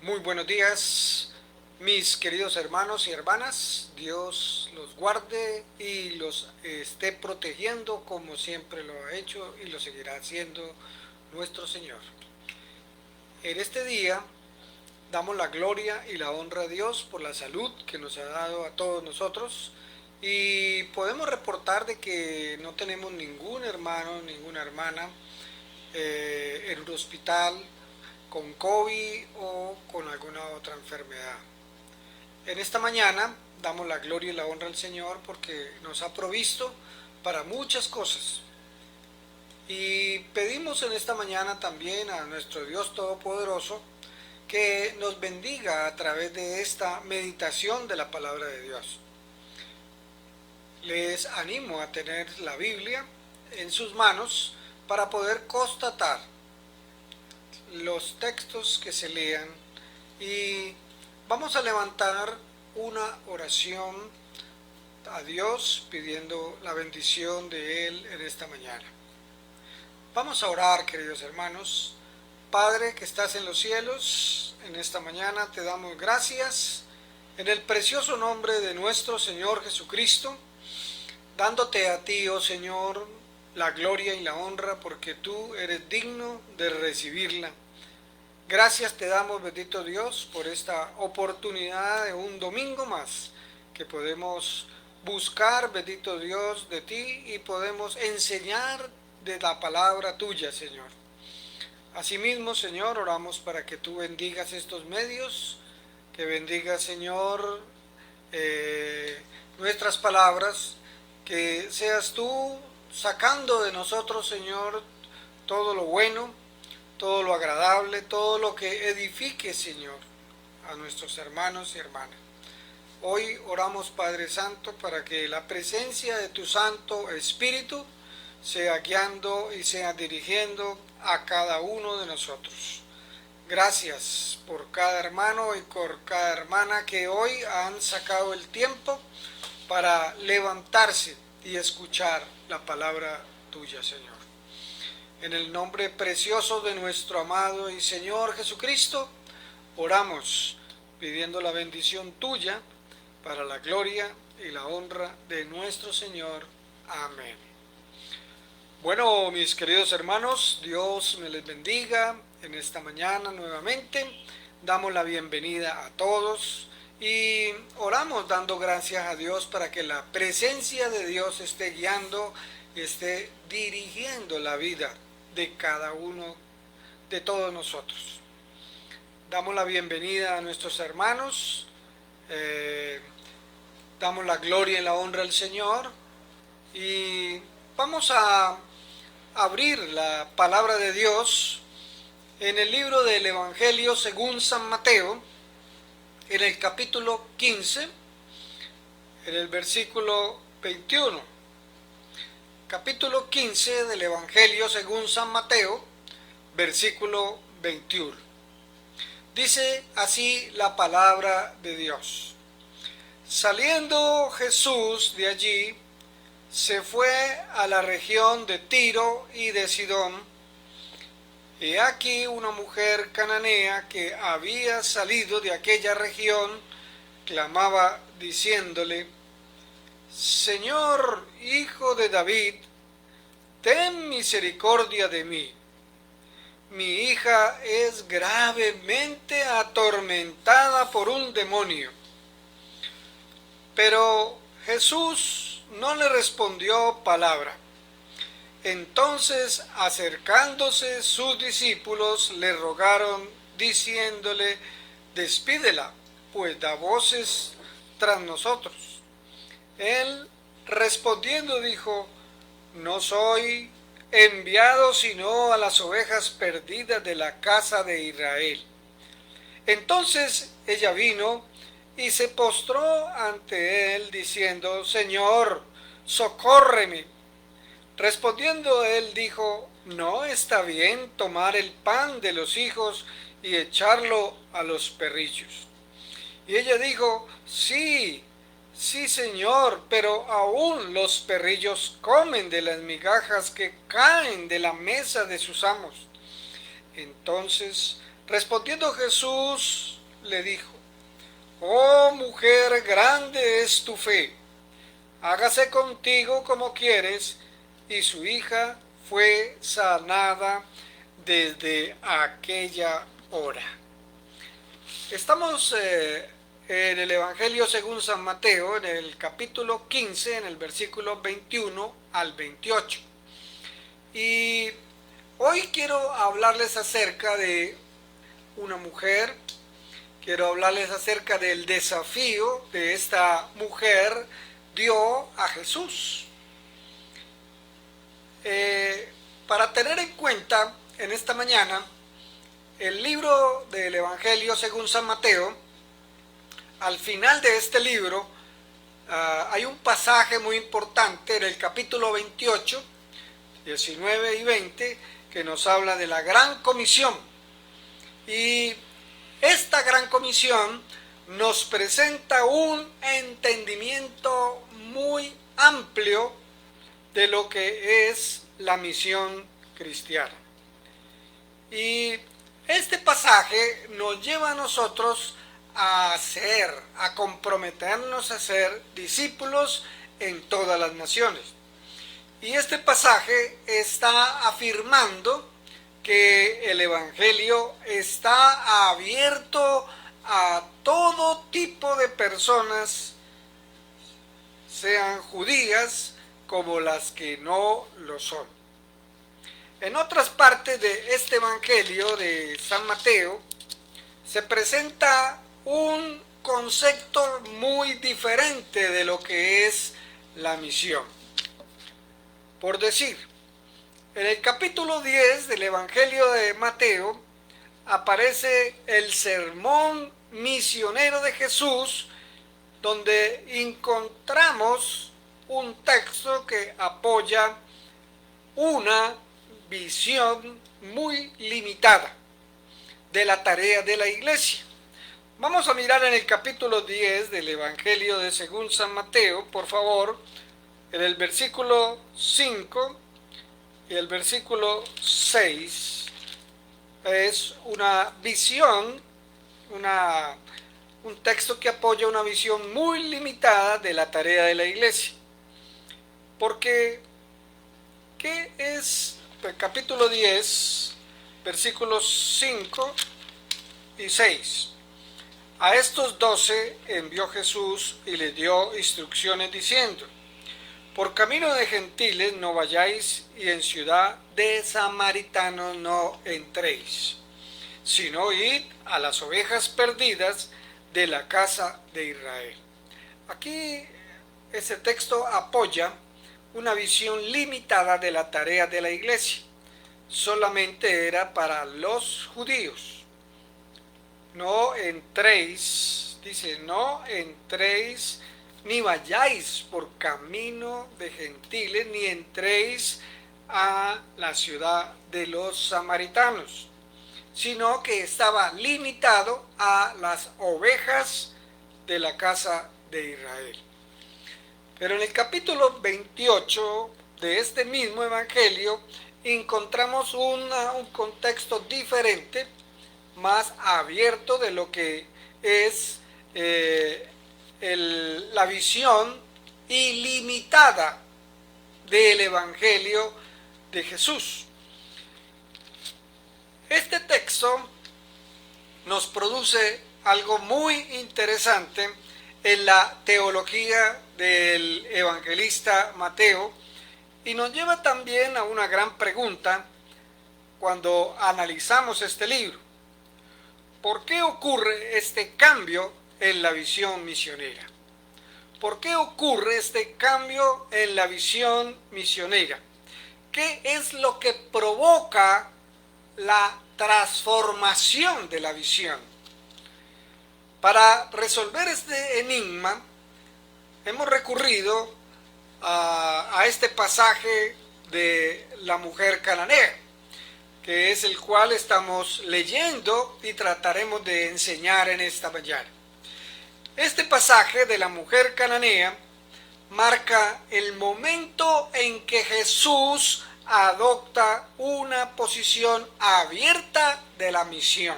Muy buenos días, mis queridos hermanos y hermanas. Dios los guarde y los esté protegiendo como siempre lo ha hecho y lo seguirá haciendo nuestro Señor. En este día damos la gloria y la honra a Dios por la salud que nos ha dado a todos nosotros y podemos reportar de que no tenemos ningún hermano, ninguna hermana en un hospital con COVID o con alguna otra enfermedad. En esta mañana damos la gloria y la honra al Señor porque nos ha provisto para muchas cosas. Y pedimos en esta mañana también a nuestro Dios Todopoderoso que nos bendiga a través de esta meditación de la palabra de Dios. Les animo a tener la Biblia en sus manos para poder constatar los textos que se lean y vamos a levantar una oración a Dios pidiendo la bendición de Él en esta mañana. Vamos a orar, queridos hermanos. Padre que estás en los cielos, en esta mañana te damos gracias en el precioso nombre de nuestro Señor Jesucristo, dándote a ti, oh Señor, la gloria y la honra porque tú eres digno de recibirla. Gracias te damos, bendito Dios, por esta oportunidad de un domingo más que podemos buscar, bendito Dios, de ti y podemos enseñar de la palabra tuya, Señor. Asimismo, Señor, oramos para que tú bendigas estos medios, que bendigas, Señor, nuestras palabras, que seas tú sacando de nosotros, Señor, todo lo bueno, todo lo agradable, todo lo que edifique, Señor, a nuestros hermanos y hermanas. Hoy oramos, Padre Santo, para que la presencia de tu Santo Espíritu sea guiando y sea dirigiendo a cada uno de nosotros. Gracias por cada hermano y por cada hermana que hoy han sacado el tiempo para levantarse y escuchar la palabra tuya, Señor. En el nombre precioso de nuestro amado y Señor Jesucristo, oramos pidiendo la bendición tuya para la gloria y la honra de nuestro Señor. Amén. Bueno, mis queridos hermanos, Dios me les bendiga en esta mañana nuevamente. Damos la bienvenida a todos y oramos dando gracias a Dios para que la presencia de Dios esté guiando y esté dirigiendo la vida de cada uno de todos nosotros. Damos la bienvenida a nuestros hermanos, damos la gloria y la honra al Señor y vamos a abrir la palabra de Dios en el libro del Evangelio según San Mateo, en el capítulo 15, en el versículo 21. Capítulo 15 del Evangelio según San Mateo, versículo 21. Dice así la palabra de Dios. Saliendo Jesús de allí, se fue a la región de Tiro y de Sidón. He aquí una mujer cananea que había salido de aquella región, clamaba diciéndole: Señor, Hijo de David, ten misericordia de mí. Mi hija es gravemente atormentada por un demonio. Pero Jesús no le respondió palabra. Entonces, acercándose sus discípulos, le rogaron, diciéndole: despídela, pues da voces tras nosotros. Él, respondiendo, dijo: no soy enviado sino a las ovejas perdidas de la casa de Israel. Entonces ella vino y se postró ante él, diciendo: Señor, socórreme. Respondiendo él dijo: no está bien tomar el pan de los hijos y echarlo a los perrillos. Y ella dijo: sí, sí, Señor, pero aún los perrillos comen de las migajas que caen de la mesa de sus amos. Entonces Respondiendo Jesús le dijo: oh mujer, grande es tu fe, hágase contigo como quieres. Y su hija fue sanada desde aquella hora. Estamos en el Evangelio según San Mateo, en el capítulo 15, en el versículo 21 al 28. Y hoy quiero hablarles acerca de una mujer, quiero hablarles acerca del desafío de esta mujer dio a Jesús. Para tener en cuenta en esta mañana el libro del Evangelio según San Mateo, al final de este libro hay un pasaje muy importante en el capítulo 28, 19 y 20, que nos habla de la gran comisión. Y esta gran comisión nos presenta un entendimiento muy amplio de lo que es la misión cristiana. Y este pasaje nos lleva a nosotros a comprometernos a ser discípulos en todas las naciones. Y este pasaje está afirmando que el Evangelio está abierto a todo tipo de personas, sean judías como las que no lo son. En otras partes de este Evangelio de San Mateo se presenta un concepto muy diferente de lo que es la misión. Por decir, en el capítulo 10 del Evangelio de Mateo aparece el sermón misionero de Jesús, donde encontramos un texto que apoya una visión muy limitada de la tarea de la iglesia. Vamos a mirar en el capítulo 10 del Evangelio de según San Mateo, por favor, en el versículo 5 y el versículo 6. Es una visión, un texto que apoya una visión muy limitada de la tarea de la iglesia. Porque, ¿qué es el capítulo 10, versículos 5 y 6? A estos 12 envió Jesús y les dio instrucciones diciendo: por camino de gentiles no vayáis, y en ciudad de samaritanos no entréis, sino id a las ovejas perdidas de la casa de Israel. Aquí ese texto apoya una visión limitada de la tarea de la iglesia. Solamente era para los judíos. No entréis, dice, no entréis ni vayáis por camino de gentiles, ni entréis a la ciudad de los samaritanos, sino que estaba limitado a las ovejas de la casa de Israel. Pero en el capítulo 28 de este mismo evangelio encontramos un contexto diferente, más abierto de lo que es la visión ilimitada del Evangelio de Jesús. Este texto nos produce algo muy interesante en la teología del evangelista Mateo y nos lleva también a una gran pregunta cuando analizamos este libro. ¿Por qué ocurre este cambio en la visión misionera? ¿Por qué ocurre este cambio en la visión misionera? ¿Qué es lo que provoca la transformación de la visión? Para resolver este enigma, hemos recurrido a este pasaje de la mujer cananea, que es el cual estamos leyendo y trataremos de enseñar en esta mañana. Este pasaje de la mujer cananea marca el momento en que Jesús adopta una posición abierta de la misión.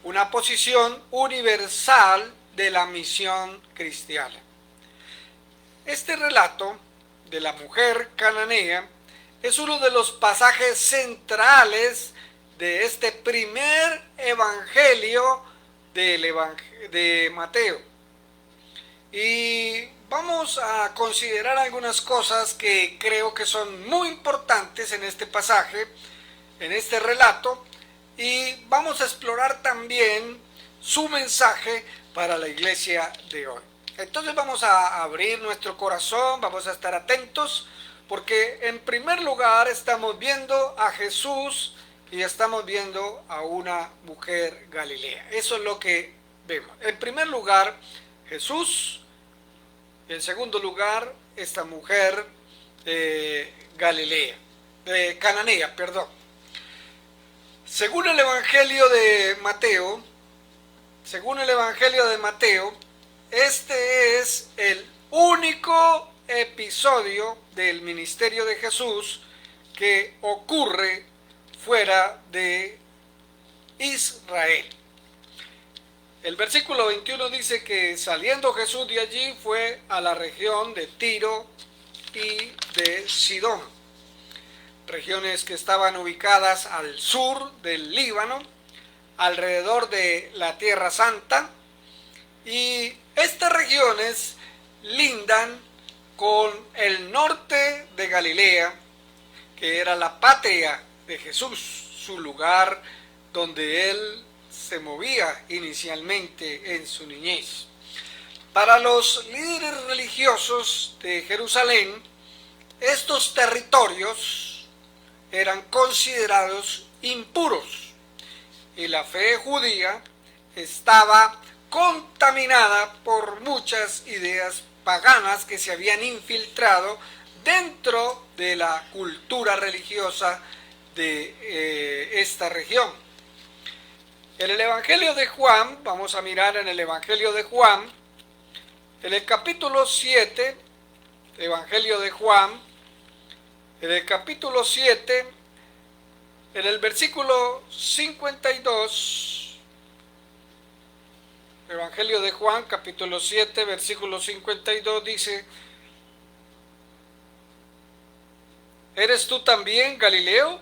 una posición universal de la misión cristiana. Este relato de la mujer cananea es uno de los pasajes centrales de este primer evangelio de Mateo. Y vamos a considerar algunas cosas que creo que son muy importantes en este pasaje, en este relato, y vamos a explorar también su mensaje para la iglesia de hoy. Entonces vamos a abrir nuestro corazón, vamos a estar atentos, porque en primer lugar estamos viendo a Jesús y estamos viendo a una mujer galilea. Eso es lo que vemos. En primer lugar, Jesús. En segundo lugar, esta mujer cananea, perdón. Según el Evangelio de Mateo, este es el único episodio del ministerio de Jesús que ocurre fuera de Israel. El versículo 21 dice que saliendo Jesús de allí fue a la región de Tiro y de Sidón, regiones que estaban ubicadas al sur del Líbano, alrededor de la Tierra Santa, y estas regiones lindan con el norte de Galilea, que era la patria de Jesús, su lugar donde él se movía inicialmente en su niñez. Para los líderes religiosos de Jerusalén, estos territorios eran considerados impuros y la fe judía estaba contaminada por muchas ideas paganas que se habían infiltrado dentro de la cultura religiosa de esta región. En el Evangelio de Juan, vamos a mirar en el Evangelio de Juan, en el capítulo 7, Evangelio de Juan, en el capítulo 7, en el versículo 52, Evangelio de Juan, capítulo 7, versículo 52, dice: ¿Eres tú también Galileo?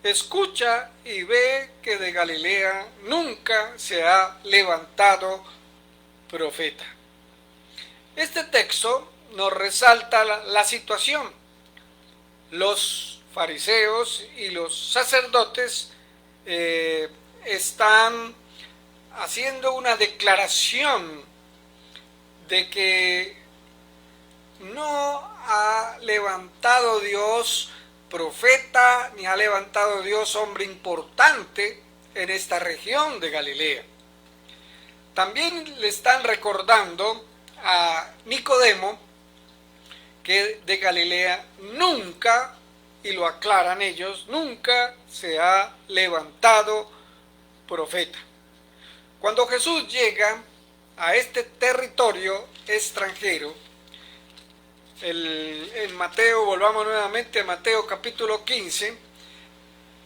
Escucha y ve que de Galilea nunca se ha levantado profeta. Este texto nos resalta la situación. Los fariseos y los sacerdotes están haciendo una declaración de que no ha levantado Dios profeta, ni ha levantado Dios hombre importante en esta región de Galilea. También le están recordando a Nicodemo que de Galilea nunca, y lo aclaran ellos, nunca se ha levantado profeta. Cuando Jesús llega a este territorio extranjero, en Mateo, volvamos nuevamente a Mateo capítulo 15,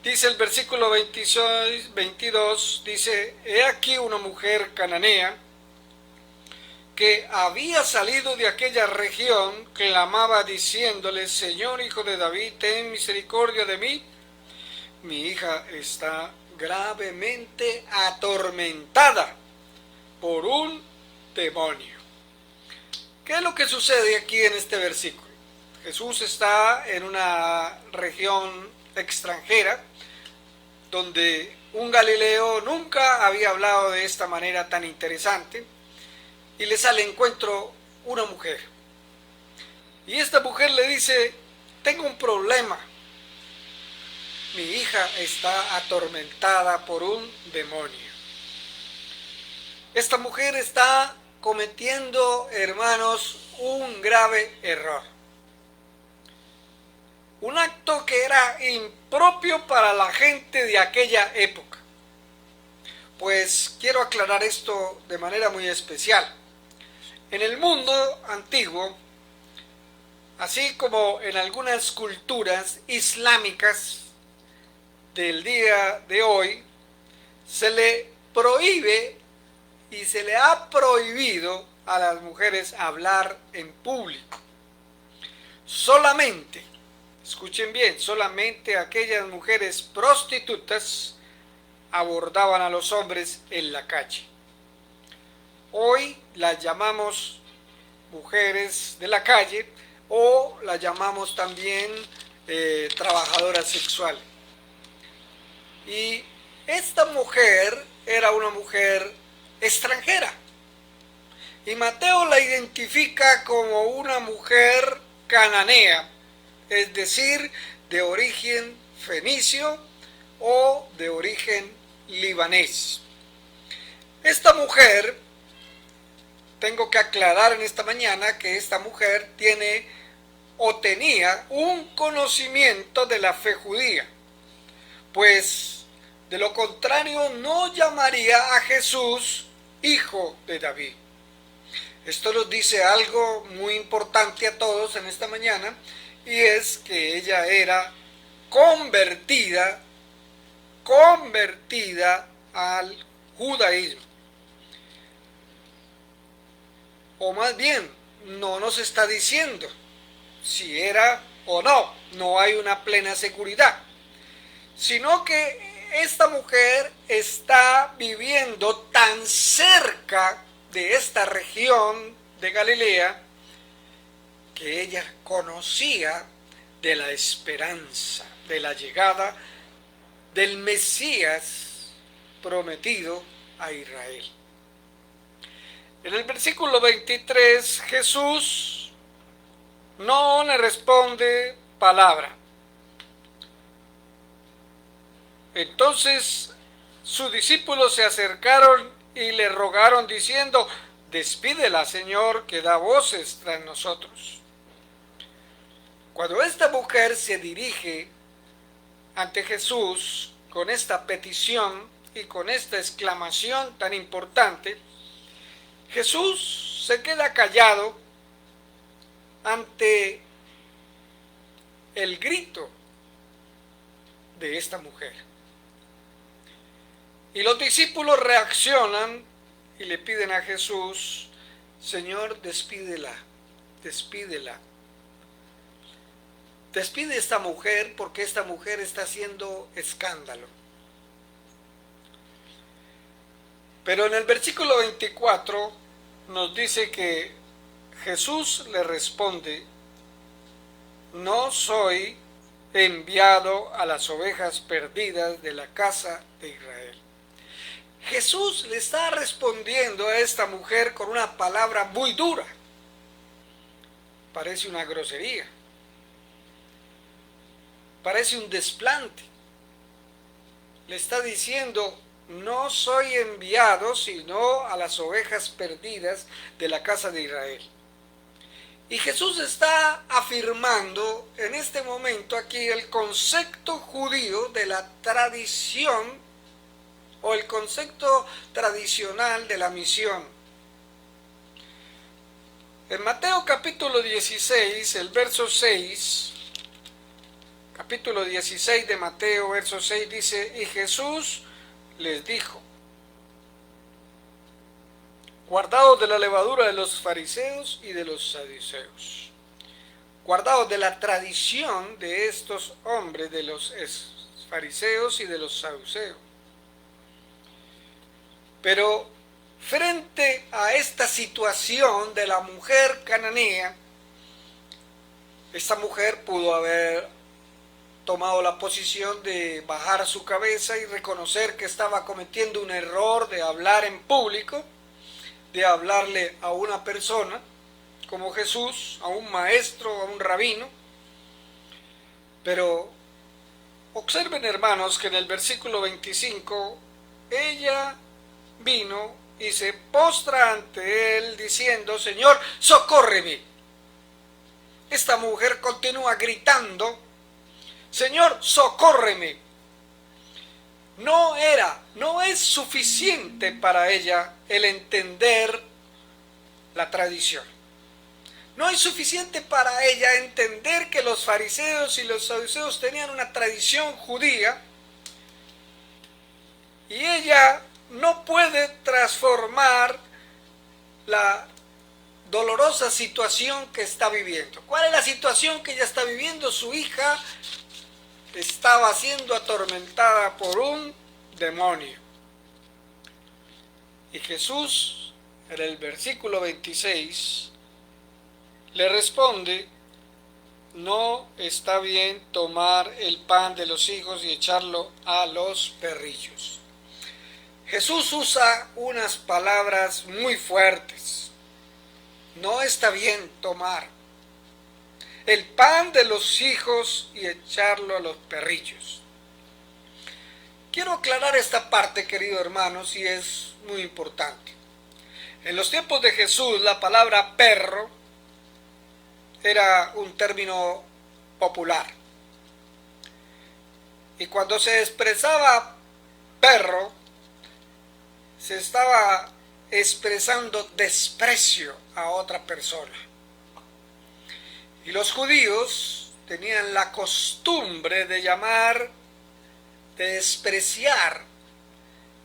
dice el versículo 22, dice: he aquí una mujer cananea que había salido de aquella región, clamaba diciéndole: Señor, hijo de David, ten misericordia de mí, mi hija está gravemente atormentada por un demonio. ¿Qué es lo que sucede aquí en este versículo? Jesús está en una región extranjera donde un galileo nunca había hablado de esta manera tan interesante, y le sale al encuentro una mujer. Y esta mujer le dice: tengo un problema, mi hija está atormentada por un demonio. Esta mujer está cometiendo, hermanos, un grave error. Un acto que era impropio para la gente de aquella época. Pues quiero aclarar esto de manera muy especial. En el mundo antiguo, así como en algunas culturas islámicas del día de hoy, se le prohíbe y se le ha prohibido a las mujeres hablar en público. Solamente, escuchen bien, solamente aquellas mujeres prostitutas abordaban a los hombres en la calle. Hoy las llamamos mujeres de la calle o las llamamos también trabajadoras sexuales. Y esta mujer era una mujer extranjera. Y Mateo la identifica como una mujer cananea, es decir, de origen fenicio o de origen libanés. Esta mujer, tengo que aclarar en esta mañana que esta mujer tiene o tenía un conocimiento de la fe judía, pues de lo contrario no llamaría a Jesús hijo de David. Esto nos dice algo muy importante a todos en esta mañana, y es que ella era convertida al judaísmo. O más bien, no nos está diciendo si era o no, no hay una plena seguridad, sino que esta mujer está viviendo tan cerca de esta región de Galilea que ella conocía de la esperanza, de la llegada del Mesías prometido a Israel. En el versículo 23, Jesús no le responde palabra. Entonces sus discípulos se acercaron y le rogaron diciendo: despídela, Señor, que da voces tras nosotros. Cuando esta mujer se dirige ante Jesús con esta petición y con esta exclamación tan importante, Jesús se queda callado ante el grito de esta mujer. Y los discípulos reaccionan y le piden a Jesús: Señor, despídela, despídela. Despide a esta mujer porque esta mujer está haciendo escándalo. Pero en el versículo 24 nos dice que Jesús le responde: no soy enviado a las ovejas perdidas de la casa de Israel. Jesús le está respondiendo a esta mujer con una palabra muy dura. Parece una grosería. Parece un desplante. Le está diciendo: no soy enviado sino a las ovejas perdidas de la casa de Israel. Y Jesús está afirmando en este momento aquí el concepto judío de la tradición o el concepto tradicional de la misión. En Mateo capítulo 16, el verso 6, capítulo 16 de Mateo, verso 6 dice: y Jesús les dijo: guardaos de la levadura de los fariseos y de los saduceos. Guardaos de la tradición de estos hombres, de los fariseos y de los saduceos. Pero frente a esta situación de la mujer cananea, esta mujer pudo haber tomado la posición de bajar su cabeza y reconocer que estaba cometiendo un error de hablar en público, de hablarle a una persona como Jesús, a un maestro, a un rabino. Pero observen, hermanos, que en el versículo 25 ella vino y se postra ante él diciendo: Señor, socórreme. Esta mujer continúa gritando: Señor, socórreme. No es suficiente para ella el entender la tradición. No es suficiente para ella entender que los fariseos y los saduceos tenían una tradición judía, y ella no puede transformar la dolorosa situación que está viviendo. ¿Cuál es la situación que ella está viviendo? Su hija estaba siendo atormentada por un demonio. Y Jesús, en el versículo 26, le responde: no está bien tomar el pan de los hijos y echarlo a los perrillos. Jesús usa unas palabras muy fuertes. No está bien tomar el pan de los hijos y echarlo a los perrillos. Quiero aclarar esta parte, queridos hermanos, y es muy importante. En los tiempos de Jesús, la palabra perro era un término popular. Y cuando se expresaba perro, se estaba expresando desprecio a otra persona. Y los judíos tenían la costumbre de despreciar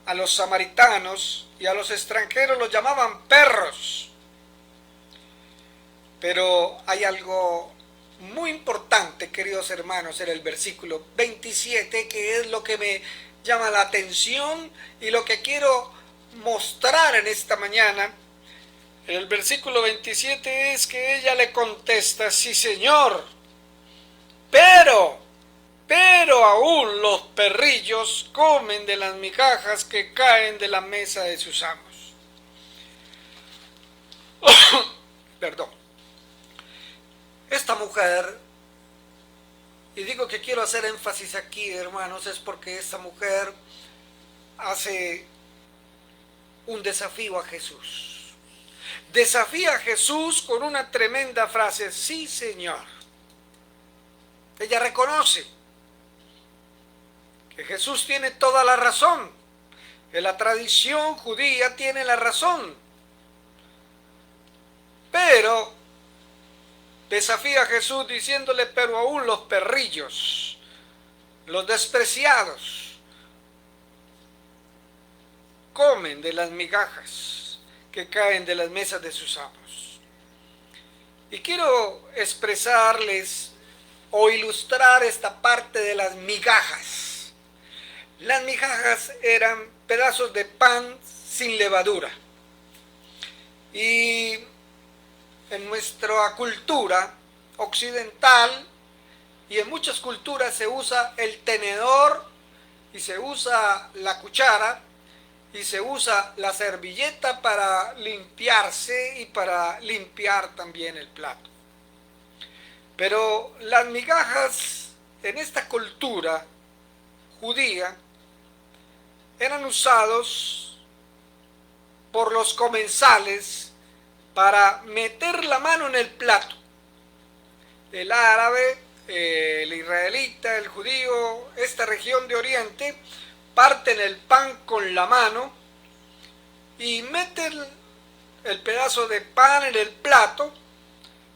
a los samaritanos, y a los extranjeros los llamaban perros. Pero hay algo muy importante, queridos hermanos, en el versículo 27, que es lo que me llama la atención y lo que quiero mostrar en esta mañana. En el versículo 27 es que ella le contesta: sí, Señor, pero aún los perrillos comen de las migajas que caen de la mesa de sus amos. Perdón. Esta mujer, y digo que quiero hacer énfasis aquí, hermanos, es porque esta mujer hace un desafío a Jesús. Desafía a Jesús con una tremenda frase: sí, Señor. Ella reconoce que Jesús tiene toda la razón, que la tradición judía tiene la razón, pero desafía a Jesús diciéndole: pero aún los perrillos, los despreciados, comen de las migajas que caen de las mesas de sus amos. Y quiero expresarles o ilustrar esta parte de las migajas. Las migajas eran pedazos de pan sin levadura. Y en nuestra cultura occidental y en muchas culturas se usa el tenedor y se usa la cuchara y se usa la servilleta para limpiarse y para limpiar también el plato. Pero las migajas en esta cultura judía eran usados por los comensales para meter la mano en el plato. El árabe, el israelita, el judío, esta región de Oriente, parten el pan con la mano y meten el pedazo de pan en el plato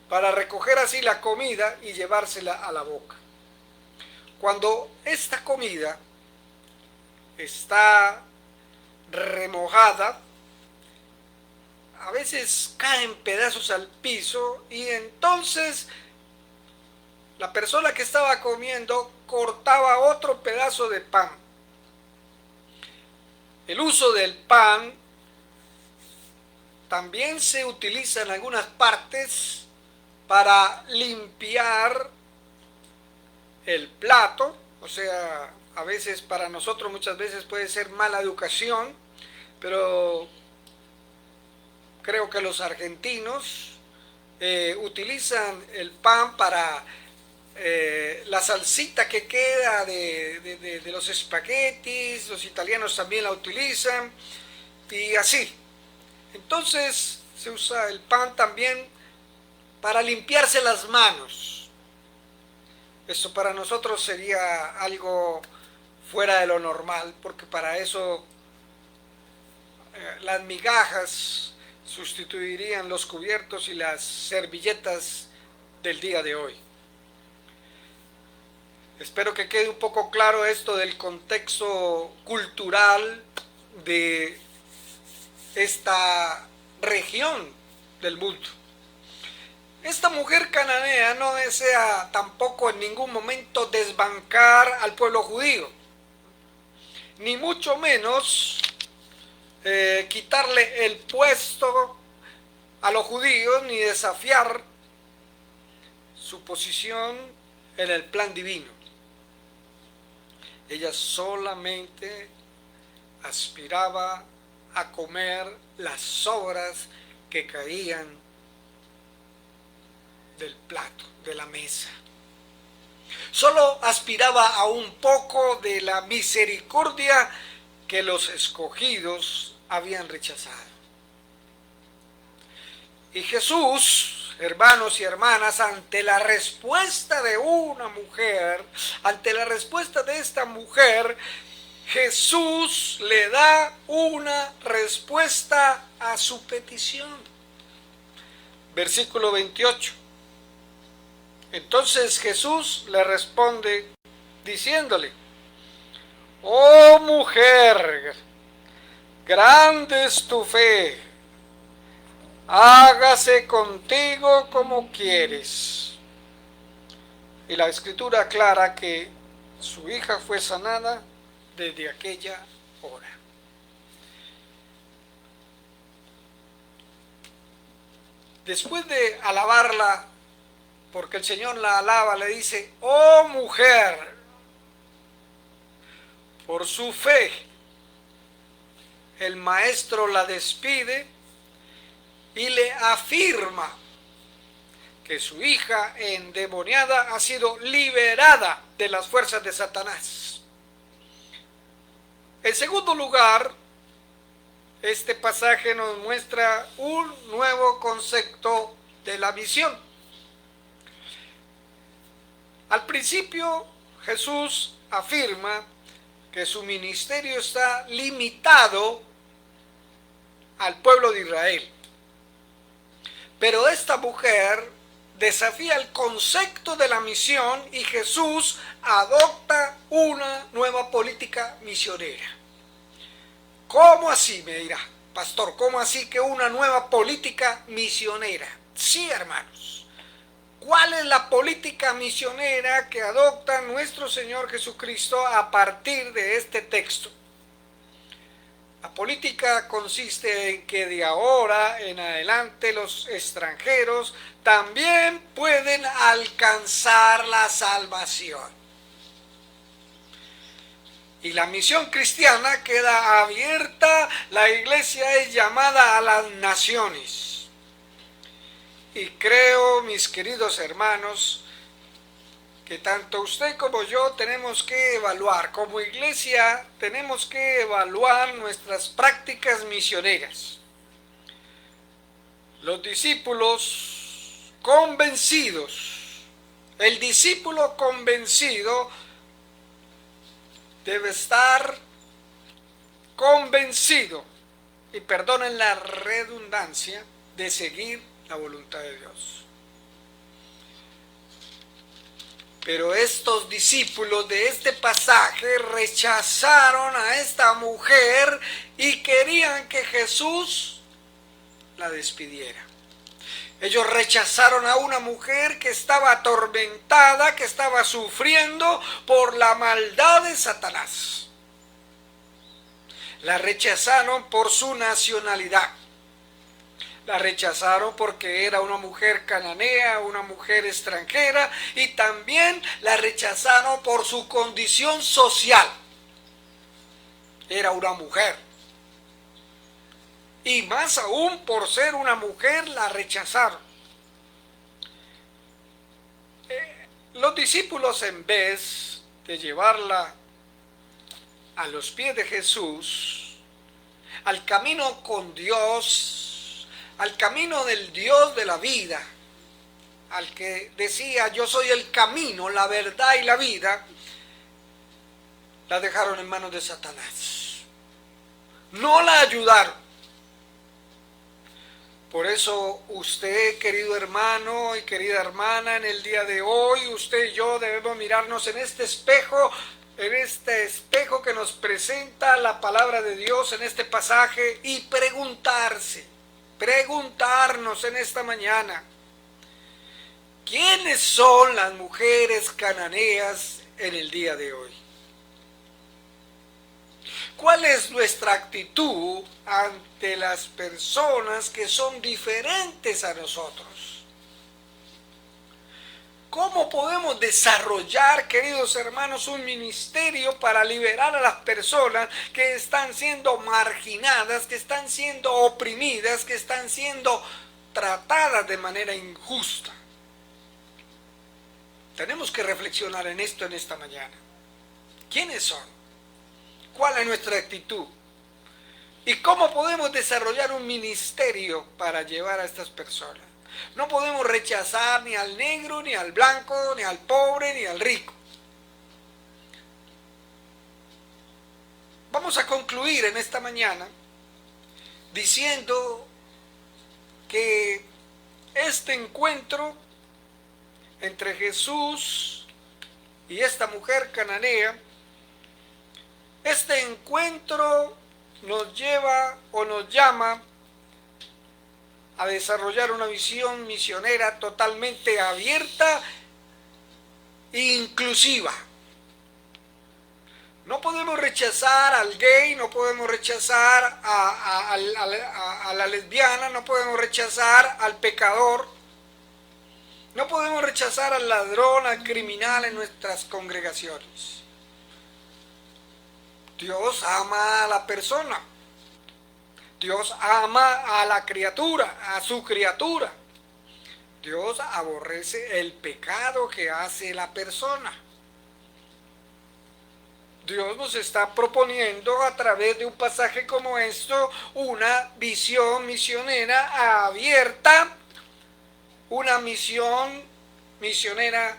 para recoger así la comida y llevársela a la boca. Cuando esta comida está remojada, a veces caen pedazos al piso y entonces la persona que estaba comiendo cortaba otro pedazo de pan. El uso del pan también se utiliza en algunas partes para limpiar el plato, o sea, a veces para nosotros muchas veces puede ser mala educación, pero creo que los argentinos utilizan el pan para la salsita que queda de los espaguetis, los italianos también la utilizan, y así. Entonces se usa el pan también para limpiarse las manos. Esto para nosotros sería algo fuera de lo normal, porque para eso las migajas sustituirían los cubiertos y las servilletas del día de hoy. Espero que quede un poco claro esto del contexto cultural de esta región del mundo. Esta mujer cananea no desea tampoco en ningún momento desbancar al pueblo judío, ni mucho menos quitarle el puesto a los judíos, ni desafiar su posición en el plan divino. Ella solamente aspiraba a comer las sobras que caían del plato, de la mesa. Solo aspiraba a un poco de la misericordia que los escogidos habían rechazado. Y Jesús, hermanos y hermanas, ante la respuesta de una mujer, ante la respuesta de esta mujer, Jesús le da una respuesta a su petición. Versículo 28. Entonces Jesús le responde diciéndole: oh mujer, grande es tu fe, hágase contigo como quieres. Y la Escritura aclara que su hija fue sanada desde aquella hora. Después de alabarla, porque el Señor la alaba, le dice: oh mujer, por su fe, el maestro la despide y le afirma que su hija endemoniada ha sido liberada de las fuerzas de Satanás. En segundo lugar, este pasaje nos muestra un nuevo concepto de la misión. Al principio, Jesús afirma que su ministerio está limitado al pueblo de Israel. Pero esta mujer desafía el concepto de la misión y Jesús adopta una nueva política misionera. ¿Cómo así? Me dirá, pastor, ¿cómo así que una nueva política misionera? Sí, hermanos. ¿Cuál es la política misionera que adopta nuestro Señor Jesucristo a partir de este texto? La política consiste en que de ahora en adelante los extranjeros también pueden alcanzar la salvación. Y la misión cristiana queda abierta, la iglesia es llamada a las naciones. Y creo, mis queridos hermanos, que tanto usted como yo tenemos que evaluar, como iglesia tenemos que evaluar nuestras prácticas misioneras. Los discípulos convencidos, el discípulo convencido debe estar convencido, y perdonen la redundancia, de seguir la voluntad de Dios. Pero estos discípulos de este pasaje rechazaron a esta mujer y querían que Jesús la despidiera. Ellos rechazaron a una mujer que estaba atormentada, que estaba sufriendo por la maldad de Satanás. La rechazaron por su nacionalidad. La rechazaron porque era una mujer cananea, una mujer extranjera, y también la rechazaron por su condición social. Era una mujer. Y más aún por ser una mujer la rechazaron. Los discípulos, en vez de llevarla a los pies de Jesús, al camino con Dios, al camino del Dios de la vida, al que decía: yo soy el camino, la verdad y la vida, la dejaron en manos de Satanás. No la ayudaron. Por eso usted, querido hermano y querida hermana, en el día de hoy, usted y yo debemos mirarnos en este espejo en este espejo que nos presenta la palabra de Dios en este pasaje y preguntarnos en esta mañana, ¿quiénes son las mujeres cananeas en el día de hoy? ¿Cuál es nuestra actitud ante las personas que son diferentes a nosotros? ¿Cómo podemos desarrollar, queridos hermanos, un ministerio para liberar a las personas que están siendo marginadas, que están siendo oprimidas, que están siendo tratadas de manera injusta? Tenemos que reflexionar en esto en esta mañana. ¿Quiénes son? ¿Cuál es nuestra actitud? ¿Y cómo podemos desarrollar un ministerio para llevar a estas personas? No podemos rechazar ni al negro, ni al blanco, ni al pobre, ni al rico. Vamos a concluir en esta mañana diciendo que este encuentro entre Jesús y esta mujer cananea, este encuentro nos lleva o nos llama a desarrollar una visión misionera totalmente abierta e inclusiva. No podemos rechazar al gay, no podemos rechazar a la lesbiana, no podemos rechazar al pecador, no podemos rechazar al ladrón, al criminal en nuestras congregaciones. Dios ama a la persona. Dios ama a la criatura, a su criatura. Dios aborrece el pecado que hace la persona. Dios nos está proponiendo a través de un pasaje como esto una visión misionera abierta, una misión misionera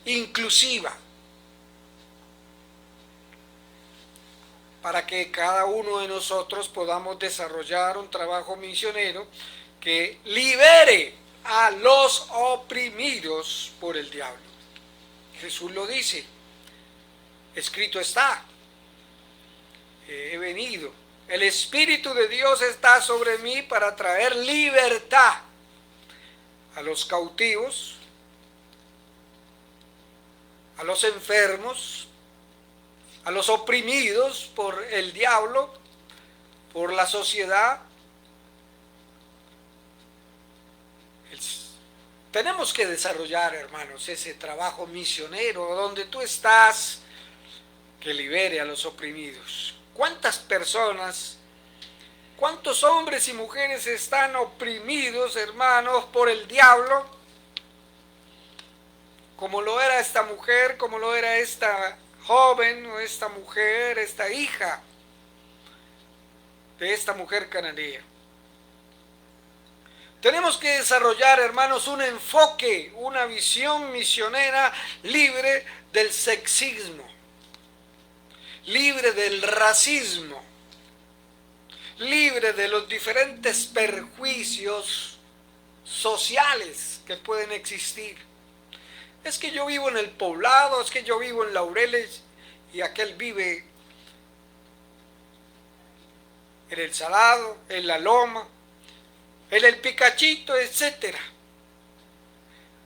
inclusiva, para que cada uno de nosotros podamos desarrollar un trabajo misionero que libere a los oprimidos por el diablo. Jesús lo dice, escrito está, he venido, el Espíritu de Dios está sobre mí para traer libertad a los cautivos, a los enfermos, a los oprimidos por el diablo, por la sociedad. Tenemos que desarrollar, hermanos, ese trabajo misionero donde tú estás, que libere a los oprimidos. ¿Cuántas personas, cuántos hombres y mujeres están oprimidos, hermanos, por el diablo? Como lo era esta mujer, como lo era esta joven o esta mujer, esta hija de esta mujer cananea. Tenemos que desarrollar, hermanos, un enfoque, una visión misionera libre del sexismo, libre del racismo, libre de los diferentes perjuicios sociales que pueden existir. Es que yo vivo en el Poblado, es que yo vivo en Laureles y aquel vive en el Salado, en la Loma, en el Picachito, etc.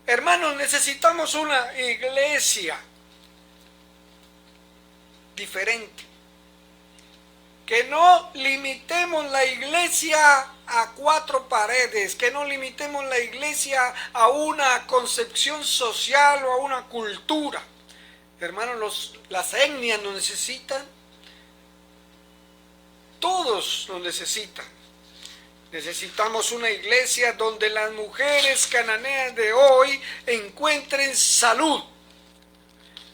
Hermanos, necesitamos una iglesia diferente. Que no limitemos la iglesia a cuatro paredes, que no limitemos la iglesia a una concepción social o a una cultura. Hermanos, las etnias nos necesitan, todos nos necesitan. Necesitamos una iglesia donde las mujeres cananeas de hoy encuentren salud,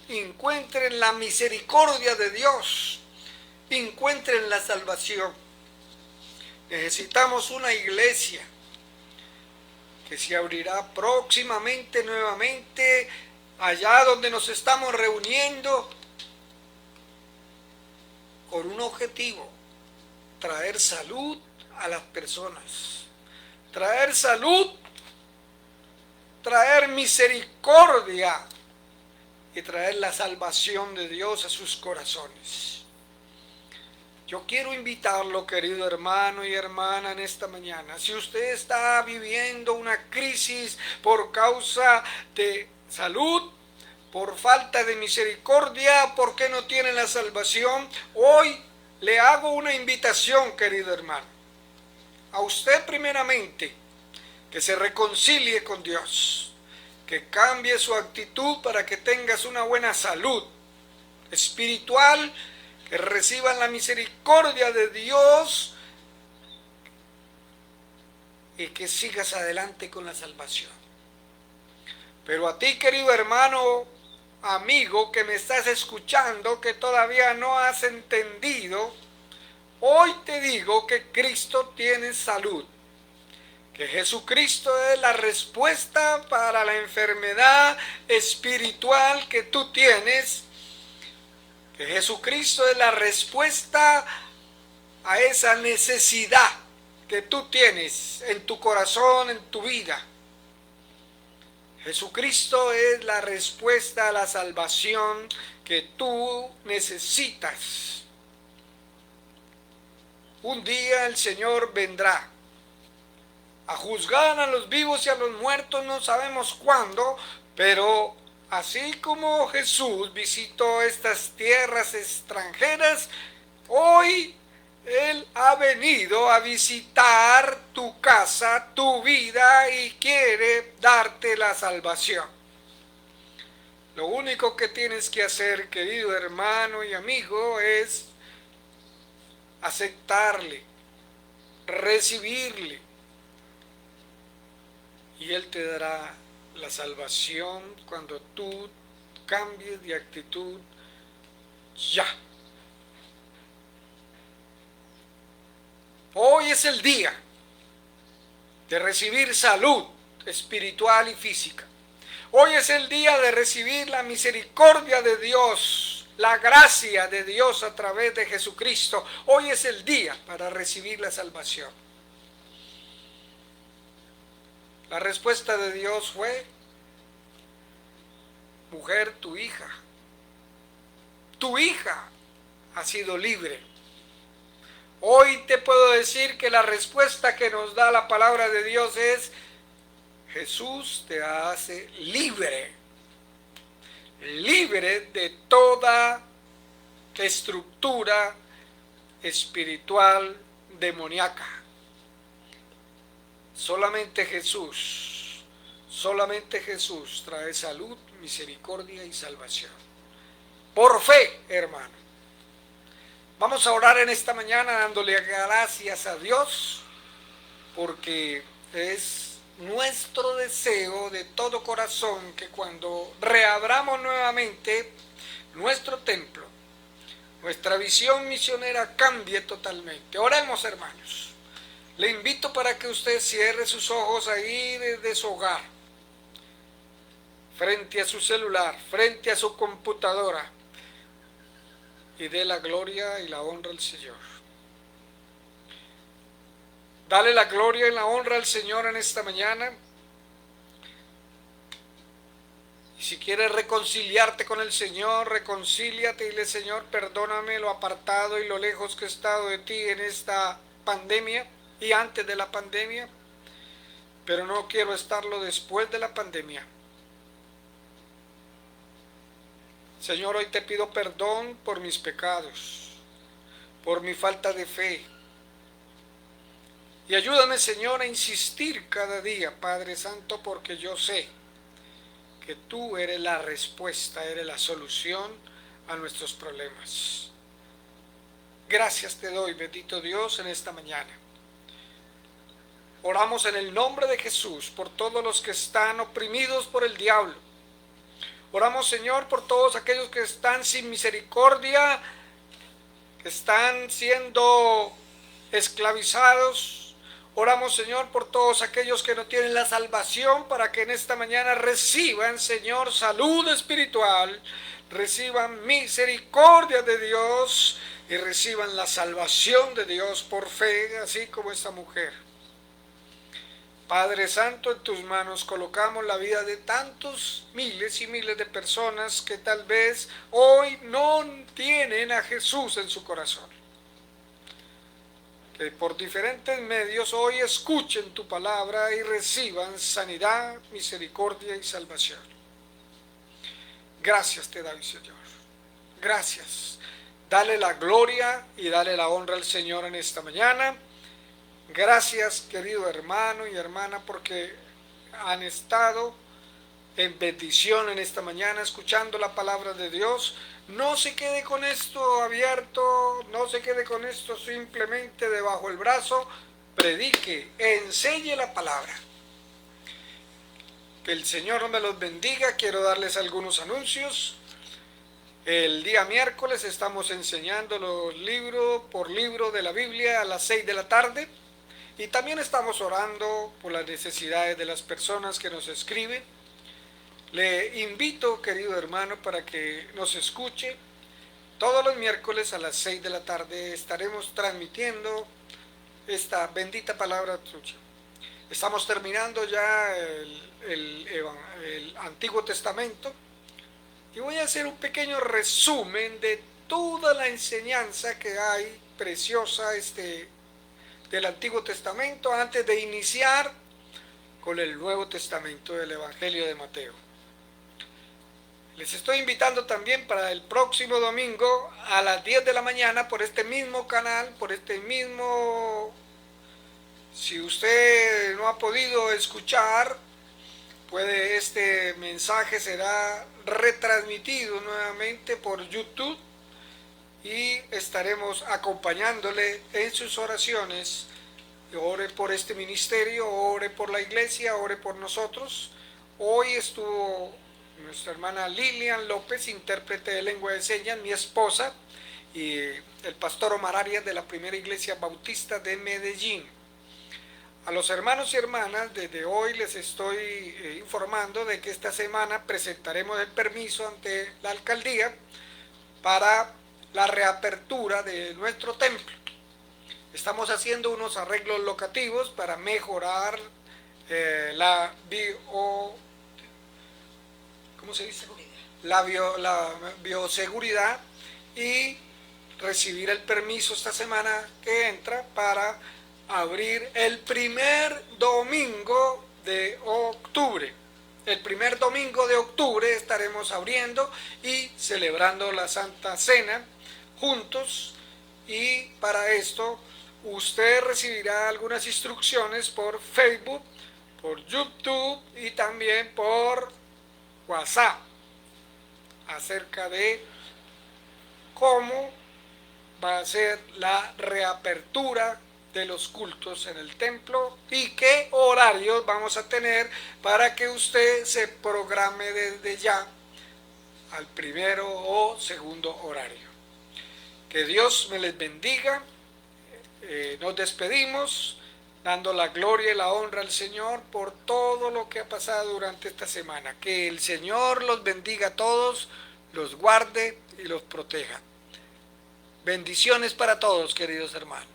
encuentren la misericordia de Dios, encuentren la salvación. Necesitamos una iglesia que se abrirá próximamente nuevamente allá donde nos estamos reuniendo con un objetivo: traer salud a las personas, traer salud, traer misericordia y traer la salvación de Dios a sus corazones. Yo quiero invitarlo, querido hermano y hermana, en esta mañana. Si usted está viviendo una crisis por causa de salud, por falta de misericordia, porque no tiene la salvación, hoy le hago una invitación, querido hermano. A usted primeramente, que se reconcilie con Dios, que cambie su actitud para que tengas una buena salud espiritual, que reciban la misericordia de Dios y que sigas adelante con la salvación. Pero a ti, querido hermano, amigo, que me estás escuchando, que todavía no has entendido, hoy te digo que Cristo tiene salud, que Jesucristo es la respuesta para la enfermedad espiritual que tú tienes, que Jesucristo es la respuesta a esa necesidad que tú tienes en tu corazón, en tu vida. Jesucristo es la respuesta a la salvación que tú necesitas. Un día el Señor vendrá a juzgar a los vivos y a los muertos, no sabemos cuándo, pero así como Jesús visitó estas tierras extranjeras, hoy Él ha venido a visitar tu casa, tu vida, y quiere darte la salvación. Lo único que tienes que hacer, querido hermano y amigo, es aceptarle, recibirle, y Él te dará la salvación cuando tú cambies de actitud ya. Hoy es el día de recibir salud espiritual y física. Hoy es el día de recibir la misericordia de Dios, la gracia de Dios a través de Jesucristo. Hoy es el día para recibir la salvación. La respuesta de Dios fue: mujer, tu hija ha sido libre. Hoy te puedo decir que la respuesta que nos da la palabra de Dios es: Jesús te hace libre, libre de toda estructura espiritual demoníaca. Solamente Jesús trae salud, misericordia y salvación. Por fe, hermano. Vamos a orar en esta mañana dándole gracias a Dios, porque es nuestro deseo de todo corazón que cuando reabramos nuevamente nuestro templo, nuestra visión misionera cambie totalmente. Oremos, hermanos. Le invito para que usted cierre sus ojos ahí desde su hogar, frente a su celular, frente a su computadora, y dé la gloria y la honra al Señor. Dale la gloria y la honra al Señor en esta mañana. Y si quieres reconciliarte con el Señor, reconcíliate y dile: Señor, perdóname lo apartado y lo lejos que he estado de ti en esta pandemia y antes de la pandemia, pero no quiero estarlo después de la pandemia. Señor, hoy te pido perdón por mis pecados, por mi falta de fe. Y ayúdame, Señor, a insistir cada día, Padre Santo, porque yo sé que tú eres la respuesta, eres la solución a nuestros problemas. Gracias te doy, bendito Dios, en esta mañana. Oramos en el nombre de Jesús por todos los que están oprimidos por el diablo. Oramos, Señor, por todos aquellos que están sin misericordia, que están siendo esclavizados. Oramos, Señor, por todos aquellos que no tienen la salvación, para que en esta mañana reciban, Señor, salud espiritual, reciban misericordia de Dios y reciban la salvación de Dios por fe, así como esta mujer. Padre Santo, en tus manos colocamos la vida de tantos miles y miles de personas que tal vez hoy no tienen a Jesús en su corazón. Que por diferentes medios hoy escuchen tu palabra y reciban sanidad, misericordia y salvación. Gracias te doy, Señor. Gracias. Dale la gloria y dale la honra al Señor en esta mañana. Gracias, querido hermano y hermana, porque han estado en bendición en esta mañana escuchando la palabra de Dios. No se quede con esto abierto, no se quede con esto simplemente debajo del brazo. Predique, enseñe la palabra. Que el Señor me los bendiga. Quiero darles algunos anuncios. El día miércoles estamos enseñando los libro por libro de la Biblia a las 6 de la tarde. Y también estamos orando por las necesidades de las personas que nos escriben. Le invito, querido hermano, para que nos escuche. Todos los miércoles a las 6 de la tarde estaremos transmitiendo esta bendita palabra tuya. Estamos terminando ya el Antiguo Testamento y voy a hacer un pequeño resumen de toda la enseñanza que hay preciosa del Antiguo Testamento antes de iniciar con el Nuevo Testamento del Evangelio de Mateo. Les estoy invitando también para el próximo domingo a las 10 de la mañana por este mismo canal, si usted no ha podido escuchar, este mensaje será retransmitido nuevamente por YouTube y estaremos acompañándole en sus oraciones. Ore por este ministerio, ore por la iglesia, ore por nosotros. Hoy estuvo nuestra hermana Lilian López, intérprete de lengua de señas, mi esposa, y el pastor Omar Arias de la Primera Iglesia Bautista de Medellín. A los hermanos y hermanas, desde hoy les estoy informando de que esta semana presentaremos el permiso ante la alcaldía para la reapertura de nuestro templo. Estamos haciendo unos arreglos locativos para mejorar la bioseguridad y recibir el permiso esta semana que entra para abrir el primer domingo de octubre. El primer domingo de octubre estaremos abriendo y celebrando la Santa Cena juntos, y para esto usted recibirá algunas instrucciones por Facebook, por YouTube y también por WhatsApp acerca de cómo va a ser la reapertura de los cultos en el templo y qué horarios vamos a tener para que usted se programe desde ya al primero o segundo horario. Que Dios me les bendiga. Nos despedimos dando la gloria y la honra al Señor por todo lo que ha pasado durante esta semana. Que el Señor los bendiga a todos, los guarde y los proteja. Bendiciones para todos, queridos hermanos.